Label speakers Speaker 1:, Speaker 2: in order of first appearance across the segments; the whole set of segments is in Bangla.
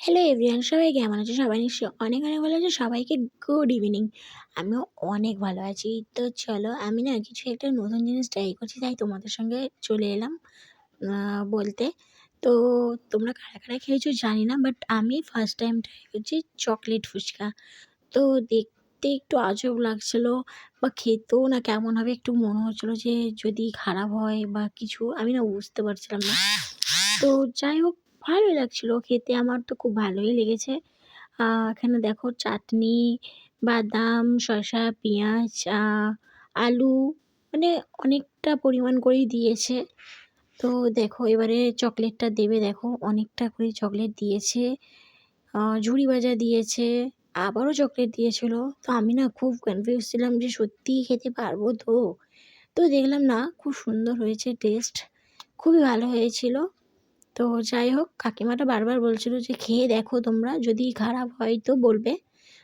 Speaker 1: হ্যালো এভরিওয়ান, সবাই কেমন আছো? সবাই নিশ্চয়ই অনেক অনেক ভালো আছো। সবাইকে গুড ইভিনিং। আমিও অনেক ভালো আছি। তো চলো, আমি না কিছু একটা নতুন জিনিস ট্রাই করছি, তাই তোমাদের সঙ্গে চলে এলাম বলতে। তো তোমরা কারা কারা খেয়েছো জানি না, বাট আমি ফার্স্ট টাইম ট্রাই করছি চকলেট ফুচকা। তো দেখতে একটু আজব লাগছিল, বা খেতেও না কেমন হবে একটু মনে হচ্ছিলো যে যদি খারাপ হয় বা কিছু, আমি না বুঝতে পারছিলাম না। তো যাই হোক, ভালোই লাগছিলো খেতে, আমার তো খুব ভালোই লেগেছে। এখানে দেখো চাটনি, বাদাম, শসা, পেঁয়াজ, আলু, মানে অনেকটা পরিমাণ করেই দিয়েছে। তো দেখো এবারে চকলেটটা দেবে, দেখো অনেকটা করে চকলেট দিয়েছে। ঝুড়ি ভাজা দিয়েছে, আবারও চকলেট দিয়েছিল। তো আমি না খুব কনফিউজ ছিলাম যে সত্যিই খেতে পারবো তো? তো দেখলাম না, খুব সুন্দর হয়েছে টেস্ট, খুবই ভালো হয়েছিল। তো যাই হোক, কাকিমাটা বারবার বলছিল যে খেয়ে দেখো তোমরা, যদি খারাপ হয় তো বলবে।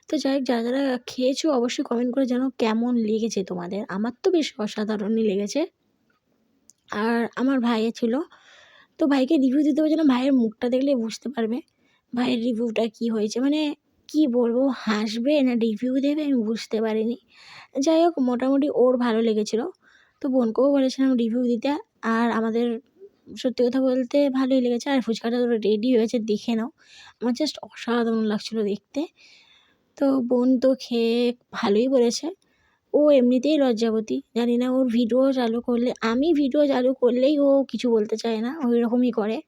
Speaker 1: তো যাই হোক, যারা যারা খেয়েছো অবশ্যই কমেন্ট করে জানাও কেমন লেগেছে তোমাদের। আমার তো বেশ অসাধারণই লেগেছে। আর আমার ভাইও ছিল, তো ভাইকে রিভিউ দিতে বলছিলাম, ভাইয়ের মুখটা দেখলে বুঝতে পারবে ভাইয়ের রিভিউটা কী হয়েছে। মানে কি বলবো, হাসবে না রিভিউ দেবে আমি বুঝতে পারিনি। যাই হোক, মোটামুটি ওর ভালো লেগেছিল। তো বোনকেও বলেছিলাম রিভিউ দিতে। আর আমাদের সত্যি কথা বলতে ভালোই লেগেছে। আর ফুচকাটা তো রেডি হয়েছে, দেখে নাও। আমার জাস্ট অসাধারণ লাগছিল দেখতে। তো বোন তো খেয়ে ভালোই বলেছে। ও এমনিতেই লজ্জাবতী। জানি না, ওর ভিডিও চালু করলে, আমি ভিডিও চালু করলেই ও কিছু বলতে চায় না, ওইরকমই করে।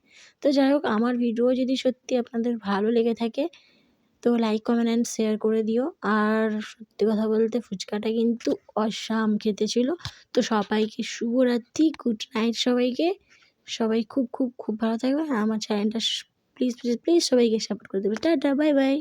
Speaker 1: তো যাই হোক, আমার ভিডিও যদি সত্যি আপনাদের ভালো লেগে থাকে তো লাইক, কমেন্ট অ্যান্ড শেয়ার করে দিও। আর সত্যি কথা বলতে ফুচকাটা কিন্তু অসাম খেতে ছিল। তো সবাইকে শুভরাত্রি, গুড নাইট সবাইকে। সবাই খুব খুব খুব ভালো থাকবে। আর আমার চ্যানেলটা প্লিজ প্লিজ প্লিজ সবাইকে সাপোর্ট করে দেবে। Tata, bye bye.